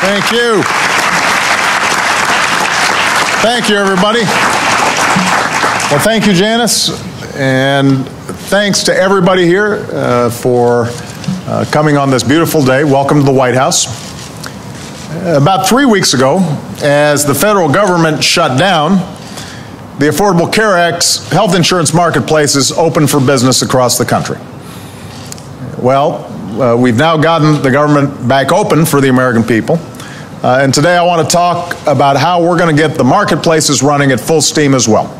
Thank you. Thank you, everybody. Well, thank you, Janice, and thanks to everybody here for coming on this beautiful day. Welcome to the White House. About 3 weeks ago, as the federal government shut down, the Affordable Care Act's health insurance marketplaces opened for business across the country. Well, we've now gotten the government back open for the American people. And today I want to talk about how we're going to get the marketplaces running at full steam as well.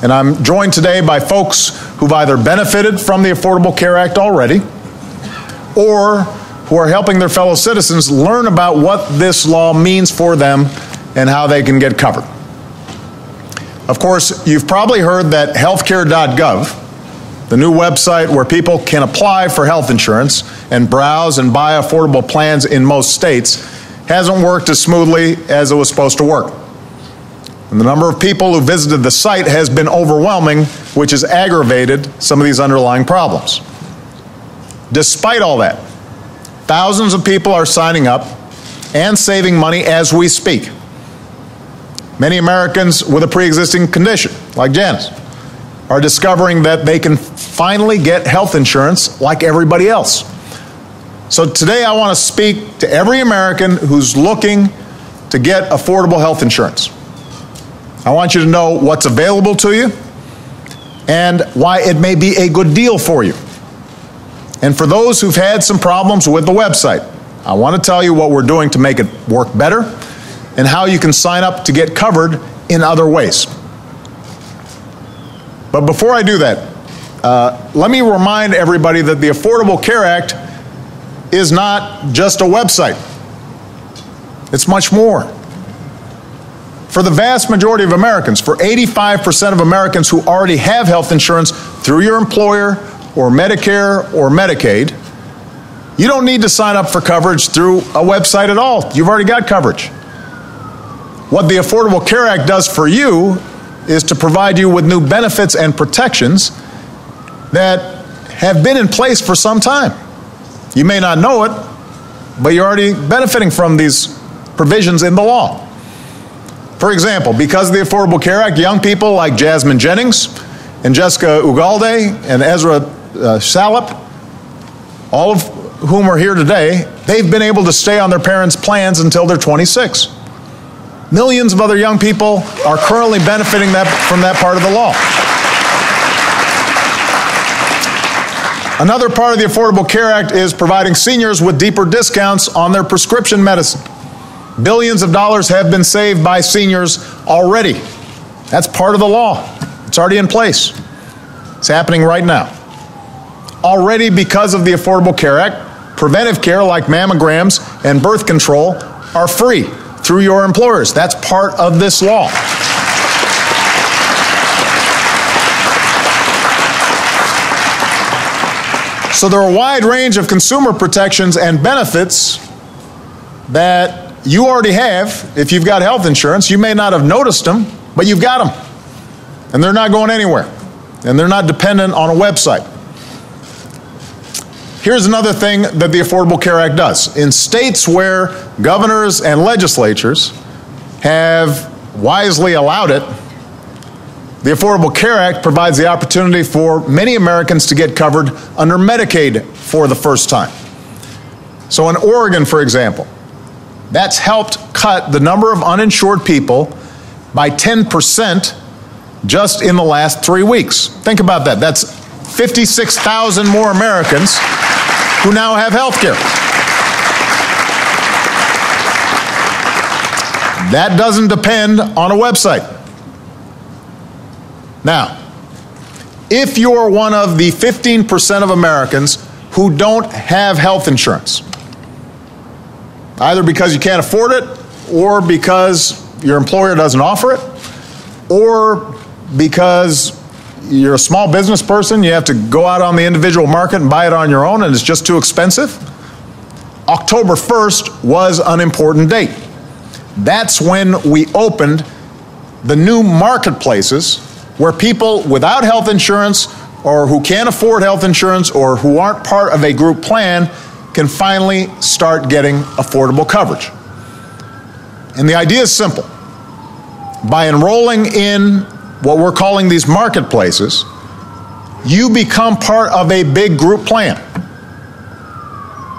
And I'm joined today by folks who've either benefited from the Affordable Care Act already or who are helping their fellow citizens learn about what this law means for them and how they can get covered. Of course, you've probably heard that healthcare.gov, the new website where people can apply for health insurance and browse and buy affordable plans in most states, hasn't worked as smoothly as it was supposed to work. And the number of people who visited the site has been overwhelming, which has aggravated some of these underlying problems. Despite all that, thousands of people are signing up and saving money as we speak. Many Americans with a pre-existing condition, like Janice, are discovering that they can finally get health insurance like everybody else. So today I want to speak to every American who's looking to get affordable health insurance. I want you to know what's available to you and why it may be a good deal for you. And for those who've had some problems with the website, I want to tell you what we're doing to make it work better and how you can sign up to get covered in other ways. But before I do that, let me remind everybody that the Affordable Care Act is not just a website. It's much more. For the vast majority of Americans, for 85% of Americans who already have health insurance through your employer or Medicare or Medicaid, you don't need to sign up for coverage through a website at all. You've already got coverage. What the Affordable Care Act does for you is to provide you with new benefits and protections that have been in place for some time. You may not know it, but you're already benefiting from these provisions in the law. For example, because of the Affordable Care Act, young people like Jasmine Jennings and Jessica Ugalde and Ezra Salop, all of whom are here today, they've been able to stay on their parents' plans until they're 26. Millions of other young people are currently benefiting from that part of the law. Another part of the Affordable Care Act is providing seniors with deeper discounts on their prescription medicine. Billions of dollars have been saved by seniors already. That's part of the law. It's already in place. It's happening right now. Already, because of the Affordable Care Act, preventive care like mammograms and birth control are free through your employers. That's part of this law. So there are a wide range of consumer protections and benefits that you already have if you've got health insurance. You may not have noticed them, but you've got them. And they're not going anywhere. And they're not dependent on a website. Here's another thing that the Affordable Care Act does. In states where governors and legislatures have wisely allowed it, the Affordable Care Act provides the opportunity for many Americans to get covered under Medicaid for the first time. So in Oregon, for example, that's helped cut the number of uninsured people by 10% just in the last 3 weeks. Think about that. That's 56,000 more Americans who now have health care. That doesn't depend on a website. Now, if you're one of the 15% of Americans who don't have health insurance, either because you can't afford it, or because your employer doesn't offer it, or because you're a small business person, you have to go out on the individual market and buy it on your own and it's just too expensive, October 1st was an important date. That's when we opened the new marketplaces where people without health insurance or who can't afford health insurance or who aren't part of a group plan can finally start getting affordable coverage. And the idea is simple. By enrolling in what we're calling these marketplaces, you become part of a big group plan,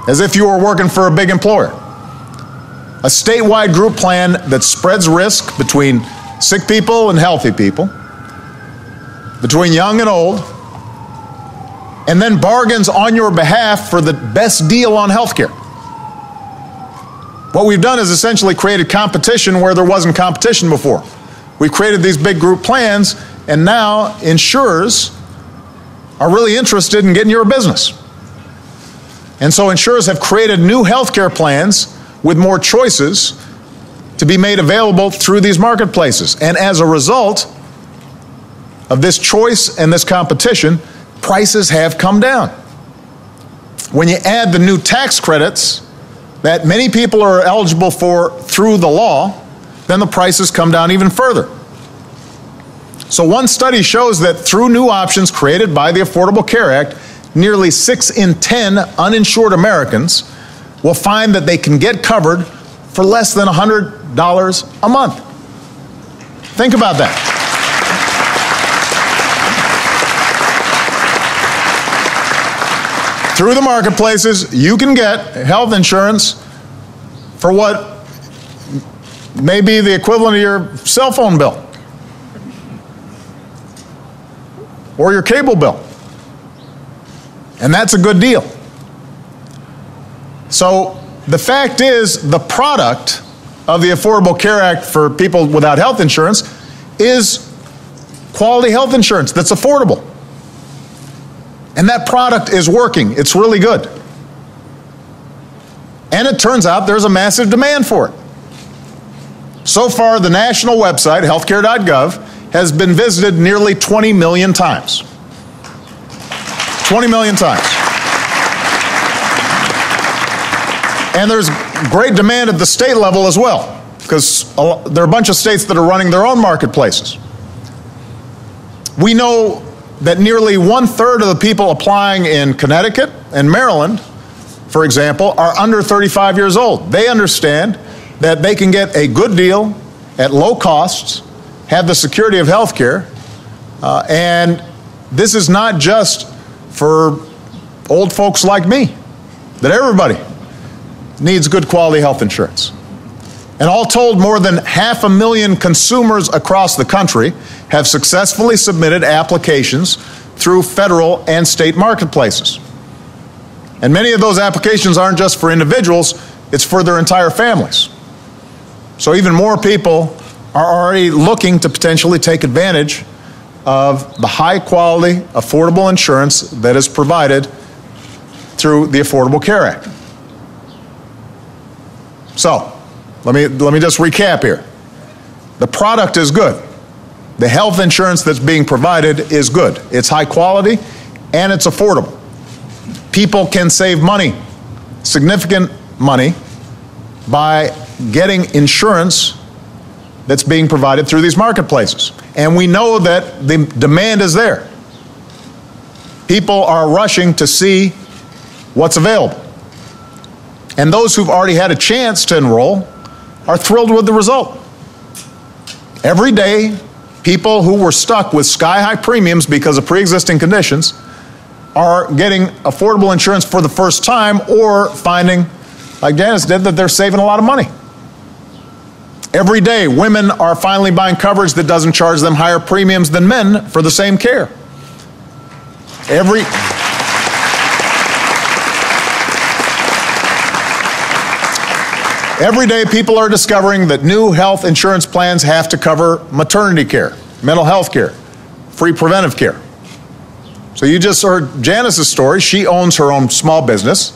as if you were working for a big employer. A statewide group plan that spreads risk between sick people and healthy people, between young and old, and then bargains on your behalf for the best deal on health care. What we've done is essentially created competition where there wasn't competition before. We've created these big group plans, and now insurers are really interested in getting your business. And so insurers have created new health care plans with more choices to be made available through these marketplaces. And as a result of this choice and this competition, prices have come down. When you add the new tax credits that many people are eligible for through the law, then the prices come down even further. So one study shows that through new options created by the Affordable Care Act, nearly 6 in 10 uninsured Americans will find that they can get covered for less than $100 a month. Think about that. Through the marketplaces, you can get health insurance for what may be the equivalent of your cell phone bill or your cable bill. And that's a good deal. So the fact is, the product of the Affordable Care Act for people without health insurance is quality health insurance that's affordable. And that product is working. It's really good. And it turns out there's a massive demand for it. So far, the national website, healthcare.gov, has been visited nearly 20 million times. 20 million times. And there's great demand at the state level as well, because there are a bunch of states that are running their own marketplaces. We know that nearly 1/3 of the people applying in Connecticut and Maryland, for example, are under 35 years old. They understand that they can get a good deal at low costs, have the security of health care, and this is not just for old folks like me, that everybody needs good quality health insurance. And all told, more than 500,000 consumers across the country have successfully submitted applications through federal and state marketplaces. And many of those applications aren't just for individuals, it's for their entire families. So even more people are already looking to potentially take advantage of the high quality, affordable insurance that is provided through the Affordable Care Act. So, let me just recap here. The product is good. The health insurance that's being provided is good. It's high quality and it's affordable. People can save money, significant money, by getting insurance that's being provided through these marketplaces. And we know that the demand is there. People are rushing to see what's available. And those who've already had a chance to enroll are thrilled with the result. Every day, people who were stuck with sky-high premiums because of pre-existing conditions are getting affordable insurance for the first time, or finding, like Janice did, that they're saving a lot of money. Every day, women are finally buying coverage that doesn't charge them higher premiums than men for the same care. Every day, people are discovering that new health insurance plans have to cover maternity care, mental health care, free preventive care. So you just heard Janice's story. She owns her own small business.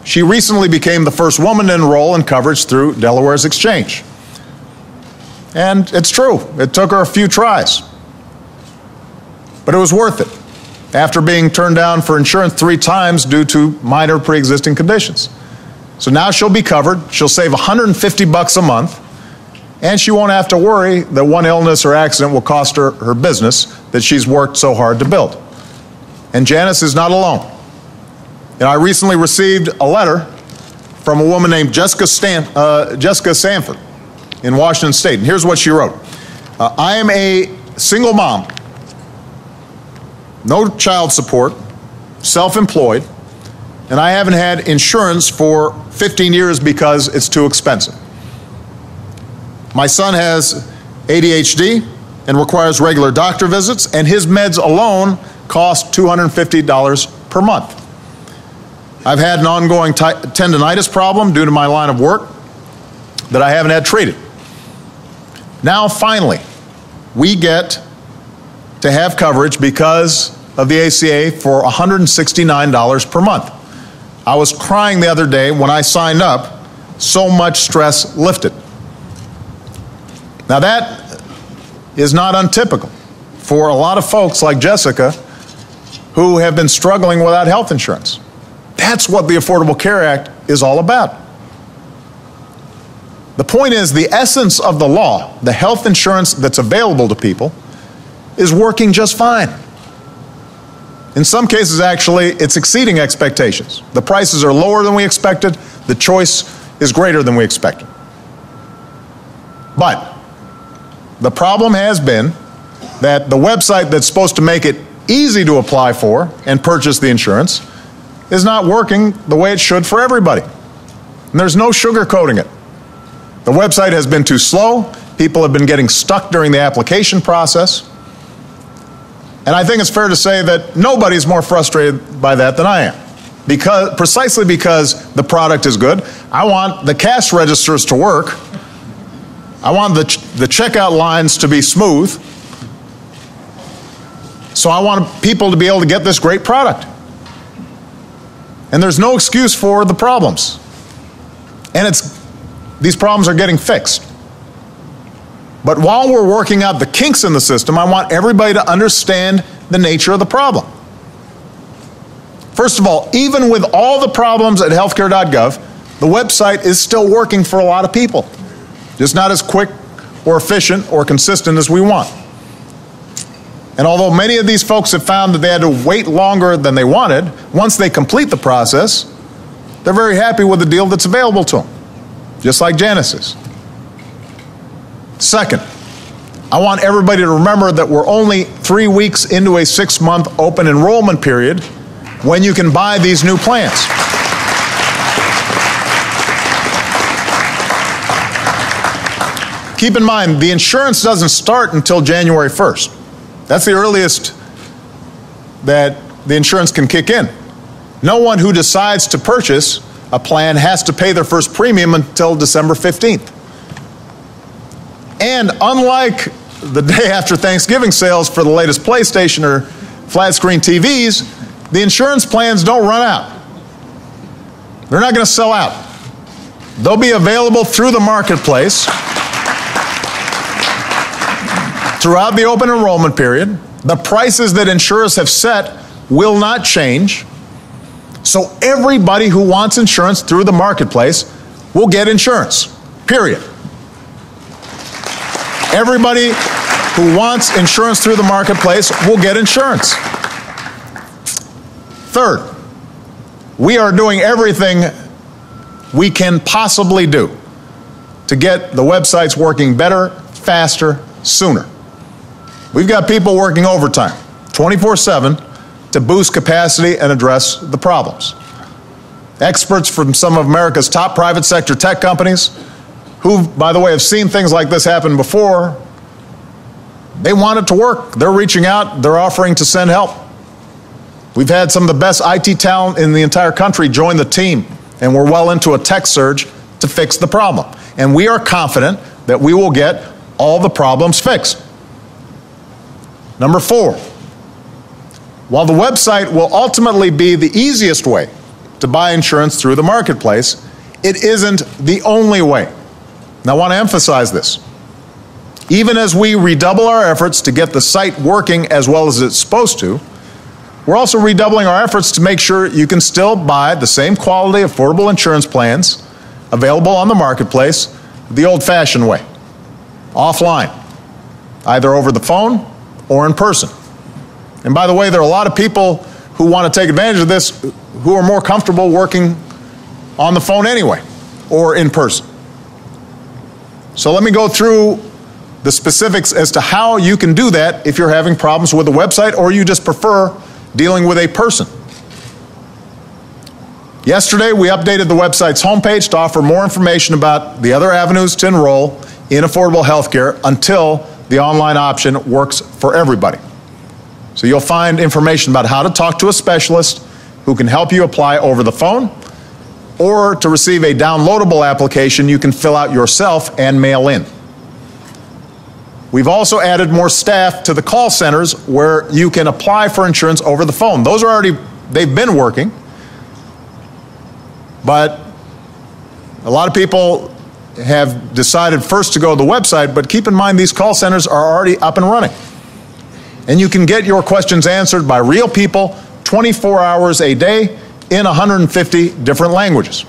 She recently became the first woman to enroll in coverage through Delaware's exchange. And it's true, it took her a few tries. But it was worth it, after being turned down for insurance 3 times due to minor pre-existing conditions. So now she'll be covered, she'll save $150 a month, and she won't have to worry that one illness or accident will cost her her business that she's worked so hard to build. And Janice is not alone. And I recently received a letter from a woman named Jessica Sanford. in Washington State. And here's what she wrote. I am a single mom, no child support, self-employed, and I haven't had insurance for 15 years because it's too expensive. My son has ADHD and requires regular doctor visits, and his meds alone cost $250 per month. I've had an ongoing tendonitis problem due to my line of work that I haven't had treated. Now, finally, we get to have coverage because of the ACA for $169 per month. I was crying the other day when I signed up, so much stress lifted. Now that is not untypical for a lot of folks like Jessica who have been struggling without health insurance. That's what the Affordable Care Act is all about. The point is, the essence of the law, the health insurance that's available to people, is working just fine. In some cases, actually, it's exceeding expectations. The prices are lower than we expected. The choice is greater than we expected. But the problem has been that the website that's supposed to make it easy to apply for and purchase the insurance is not working the way it should for everybody. And there's no sugarcoating it. The website has been too slow. People have been getting stuck during the application process. And I think it's fair to say that nobody's more frustrated by that than I am. Precisely because the product is good. I want the cash registers to work. I want the checkout lines to be smooth. So I want people to be able to get this great product. And there's no excuse for the problems. And these problems are getting fixed. But while we're working out the kinks in the system, I want everybody to understand the nature of the problem. First of all, even with all the problems at healthcare.gov, the website is still working for a lot of people. Just not as quick or efficient or consistent as we want. And although many of these folks have found that they had to wait longer than they wanted, once they complete the process, they're very happy with the deal that's available to them, just like Janice is. Second, I want everybody to remember that we're only 3 weeks into a 6-month open enrollment period when you can buy these new plans. Keep in mind, the insurance doesn't start until January 1st. That's the earliest that the insurance can kick in. No one who decides to purchase a plan has to pay their first premium until December 15th. And unlike the day after Thanksgiving sales for the latest PlayStation or flat screen TVs, the insurance plans don't run out. They're not going to sell out. They'll be available through the marketplace throughout the open enrollment period. The prices that insurers have set will not change. So everybody who wants insurance through the marketplace will get insurance, period. Everybody who wants insurance through the marketplace will get insurance. Third, we are doing everything we can possibly do to get the websites working better, faster, sooner. We've got people working overtime, 24/7, to boost capacity and address the problems. Experts from some of America's top private sector tech companies, who, by the way, have seen things like this happen before, they want it to work. They're reaching out. They're offering to send help. We've had some of the best IT talent in the entire country join the team, and we're well into a tech surge to fix the problem. And we are confident that we will get all the problems fixed. Number 4, while the website will ultimately be the easiest way to buy insurance through the marketplace, it isn't the only way. Now, I want to emphasize this. Even as we redouble our efforts to get the site working as well as it's supposed to, we're also redoubling our efforts to make sure you can still buy the same quality, affordable insurance plans available on the marketplace the old-fashioned way, offline, either over the phone or in person. And by the way, there are a lot of people who want to take advantage of this who are more comfortable working on the phone anyway or in person. So let me go through the specifics as to how you can do that if you're having problems with the website or you just prefer dealing with a person. Yesterday, we updated the website's homepage to offer more information about the other avenues to enroll in affordable health care until the online option works for everybody. So you'll find information about how to talk to a specialist who can help you apply over the phone, or to receive a downloadable application you can fill out yourself and mail in. We've also added more staff to the call centers where you can apply for insurance over the phone. They've been working, but a lot of people have decided first to go to the website, but keep in mind these call centers are already up and running. And you can get your questions answered by real people 24 hours a day in 150 different languages.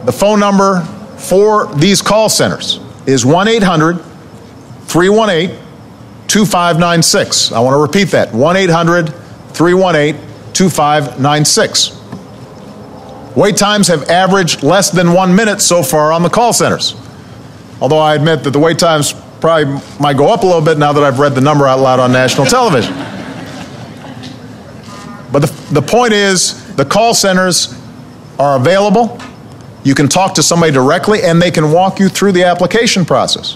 The phone number for these call centers is 1-800-318-2596. I want to repeat that, 1-800-318-2596. Wait times have averaged less than 1 minute so far on the call centers. Although I admit that the wait times probably might go up a little bit now that I've read the number out loud on national television. But the point is, the call centers are available. You can talk to somebody directly and they can walk you through the application process.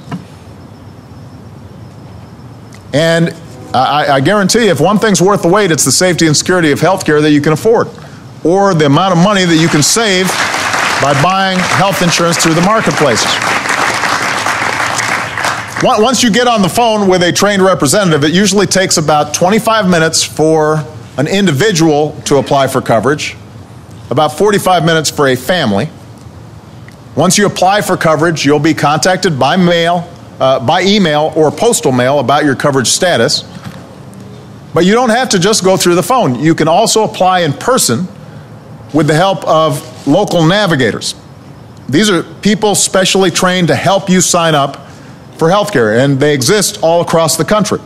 And I guarantee you, if one thing's worth the wait, it's the safety and security of health care that you can afford, or the amount of money that you can save by buying health insurance through the marketplaces. Once you get on the phone with a trained representative, it usually takes about 25 minutes for an individual to apply for coverage, about 45 minutes for a family. Once you apply for coverage, you'll be contacted by email or postal mail about your coverage status. But you don't have to just go through the phone. You can also apply in person with the help of local navigators. These are people specially trained to help you sign up for health care, and they exist all across the country.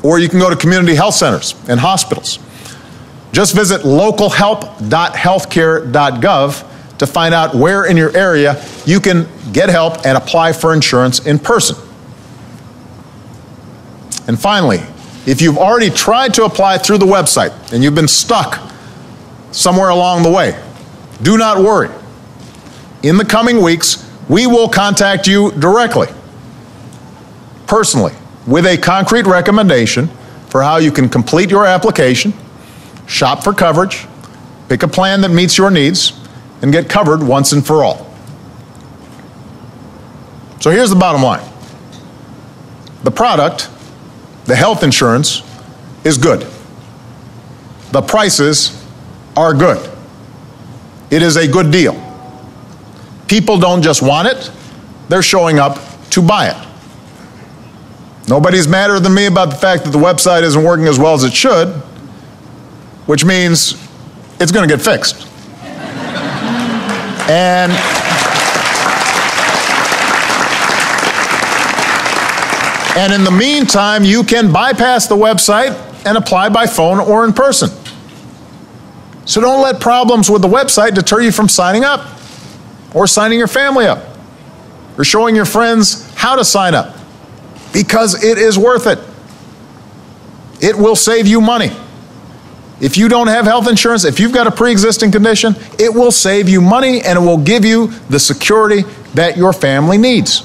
Or you can go to community health centers and hospitals. Just visit localhelp.healthcare.gov to find out where in your area you can get help and apply for insurance in person. And finally, if you've already tried to apply through the website and you've been stuck somewhere along the way, do not worry. In the coming weeks, we will contact you directly, personally, with a concrete recommendation for how you can complete your application, shop for coverage, pick a plan that meets your needs, and get covered once and for all. So here's the bottom line. The product, the health insurance, is good. The prices are good. It is a good deal. People don't just want it, they're showing up to buy it. Nobody's madder than me about the fact that the website isn't working as well as it should, which means it's going to get fixed. And in the meantime, you can bypass the website and apply by phone or in person. So don't let problems with the website deter you from signing up, or signing your family up, or showing your friends how to sign up, because it is worth it. It will save you money. If you don't have health insurance, if you've got a pre-existing condition, it will save you money and it will give you the security that your family needs.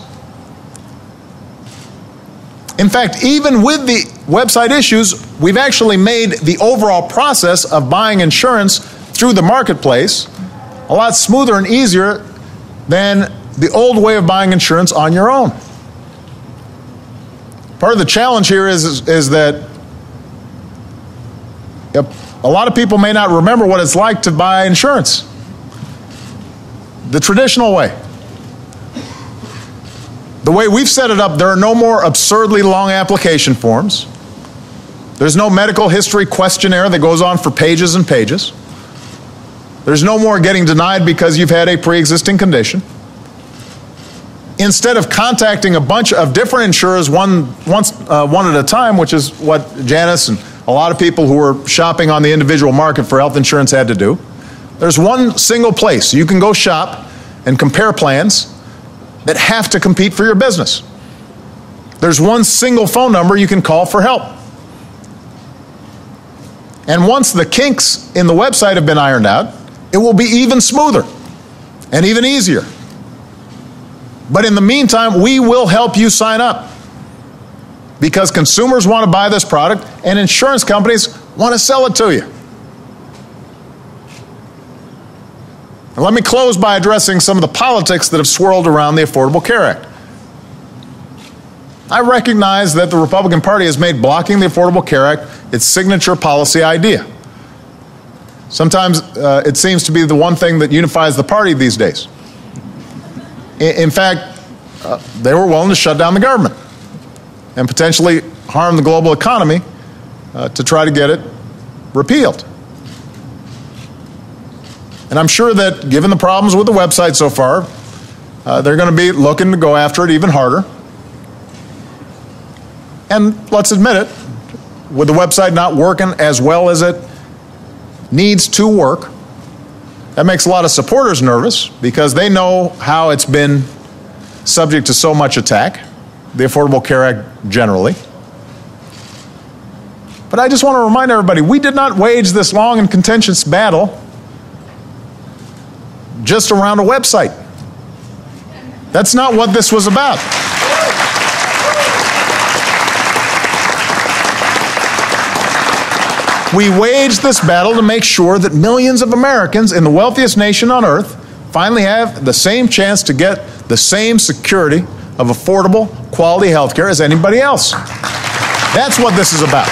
In fact, even with the website issues, we've actually made the overall process of buying insurance through the marketplace a lot smoother and easier than the old way of buying insurance on your own. Part of the challenge here is that a lot of people may not remember what it's like to buy insurance the traditional way. The way we've set it up, there are no more absurdly long application forms. There's no medical history questionnaire that goes on for pages and pages. There's no more getting denied because you've had a pre-existing condition. Instead of contacting a bunch of different insurers one at a time, which is what Janice and a lot of people who were shopping on the individual market for health insurance had to do, there's one single place you can go shop and compare plans that have to compete for your business. There's one single phone number you can call for help. And once the kinks in the website have been ironed out, it will be even smoother and even easier. But in the meantime, we will help you sign up because consumers want to buy this product and insurance companies want to sell it to you. And let me close by addressing some of the politics that have swirled around the Affordable Care Act. I recognize that the Republican Party has made blocking the Affordable Care Act its signature policy idea. Sometimes it seems to be the one thing that unifies the party these days. In fact, they were willing to shut down the government and potentially harm the global economy to try to get it repealed. And I'm sure that given the problems with the website so far, they're going to be looking to go after it even harder. And let's admit it, with the website not working as well as it needs to work, that makes a lot of supporters nervous because they know how it's been subject to so much attack, the Affordable Care Act generally. But I just want to remind everybody, we did not wage this long and contentious battle just around a website. That's not what this was about. We waged this battle to make sure that millions of Americans in the wealthiest nation on earth finally have the same chance to get the same security of affordable, quality health care as anybody else. That's what this is about.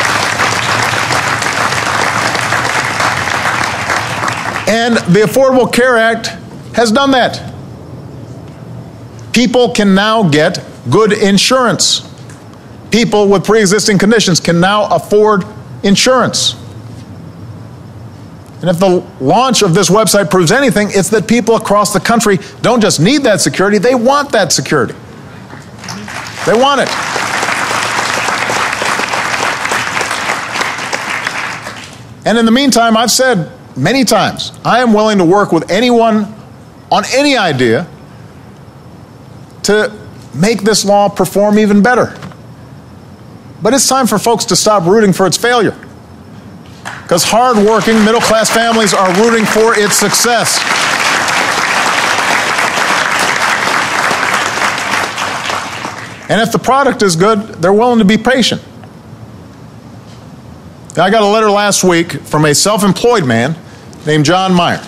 And the Affordable Care Act has done that. People can now get good insurance. People with pre-existing conditions can now afford insurance. And if the launch of this website proves anything, it's that people across the country don't just need that security, they want that security. They want it. And in the meantime, I've said many times, I am willing to work with anyone on any idea to make this law perform even better. But it's time for folks to stop rooting for its failure, because hard-working, middle-class families are rooting for its success. And if the product is good, they're willing to be patient. I got a letter last week from a self-employed man named John Meyer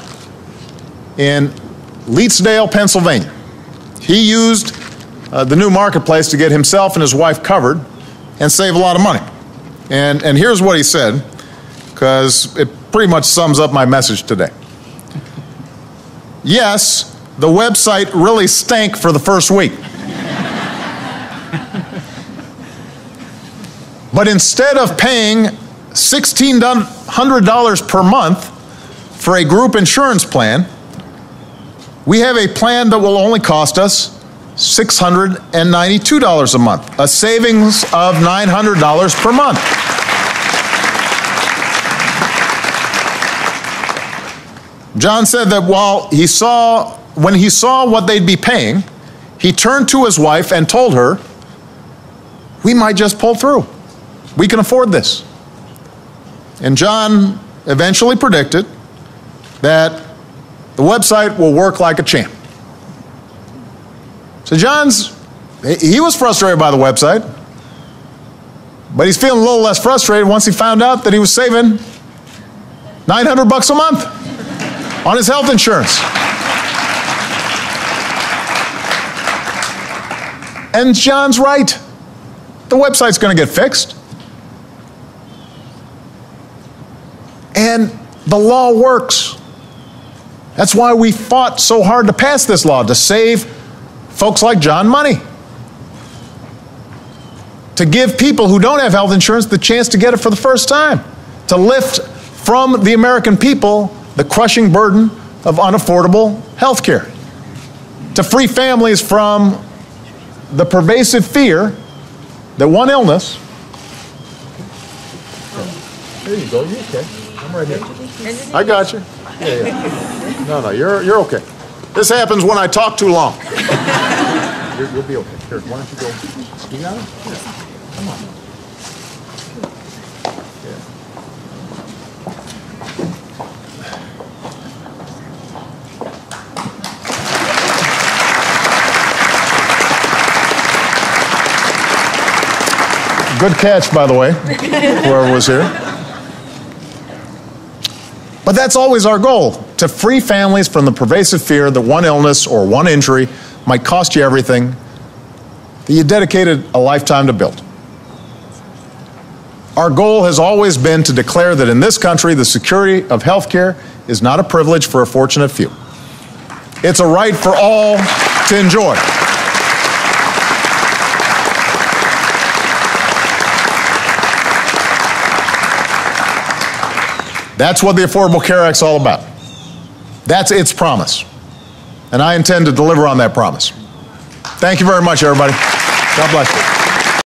in Leetsdale, Pennsylvania. He used the new marketplace to get himself and his wife covered and save a lot of money. And here's what he said, because it pretty much sums up my message today. Yes, the website really stank for the first week. But instead of paying $1,600 per month for a group insurance plan, we have a plan that will only cost us $692 a month, a savings of $900 per month. John said that when he saw what they'd be paying, he turned to his wife and told her, we might just pull through. We can afford this. And John eventually predicted that the website will work like a champ. So he was frustrated by the website, but he's feeling a little less frustrated once he found out that he was saving $900 a month on his health insurance. And John's right. The website's going to get fixed. And the law works. That's why we fought so hard to pass this law, to save folks like John money. To give people who don't have health insurance the chance to get it for the first time. To lift from the American people the crushing burden of unaffordable health care. To free families from the pervasive fear that one illness. There you go, you're okay. I'm right here. I got you. Yeah. No, you're okay. This happens when I talk too long. You'll be okay. Here, why don't you go? You got it? Here. Come on. Good catch, by the way, whoever was here. But that's always our goal, to free families from the pervasive fear that one illness or one injury might cost you everything that you dedicated a lifetime to build. Our goal has always been to declare that in this country, the security of health care is not a privilege for a fortunate few. It's a right for all to enjoy. That's what the Affordable Care Act's all about. That's its promise. And I intend to deliver on that promise. Thank you very much, everybody. God bless you.